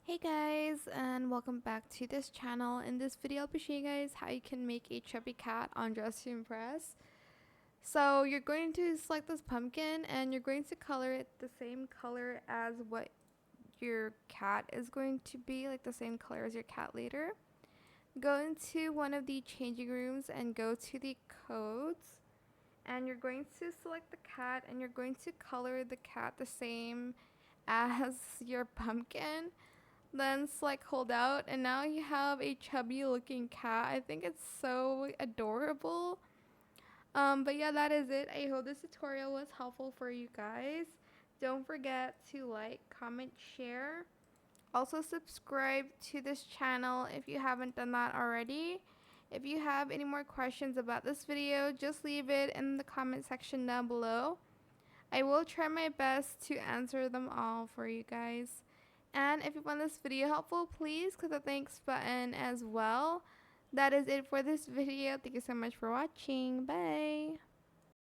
Hey guys, and welcome back to this channel. In this video I'll be showing you guys how you can make a chubby cat on Dress to Impress. So you're going to select this pumpkin and you're going to color it the same color as what your cat is going to be, like the same color as your cat later. Go into one of the changing rooms and go to the codes, and you're going to select the cat and you're going to color the cat the same as your pumpkin. Then select hold out, and now you have a chubby looking cat. I think it's so adorable. But yeah, that is it. I hope this tutorial was helpful for you guys. Don't forget to like, comment, share. Also subscribe to this channel if you haven't done that already. If you have any more questions about this video, just leave it in the comment section down below. I will try my best to answer them all for you guys. And if you found this video helpful, please click the thanks button as well. That is it for this video. Thank you so much for watching. Bye.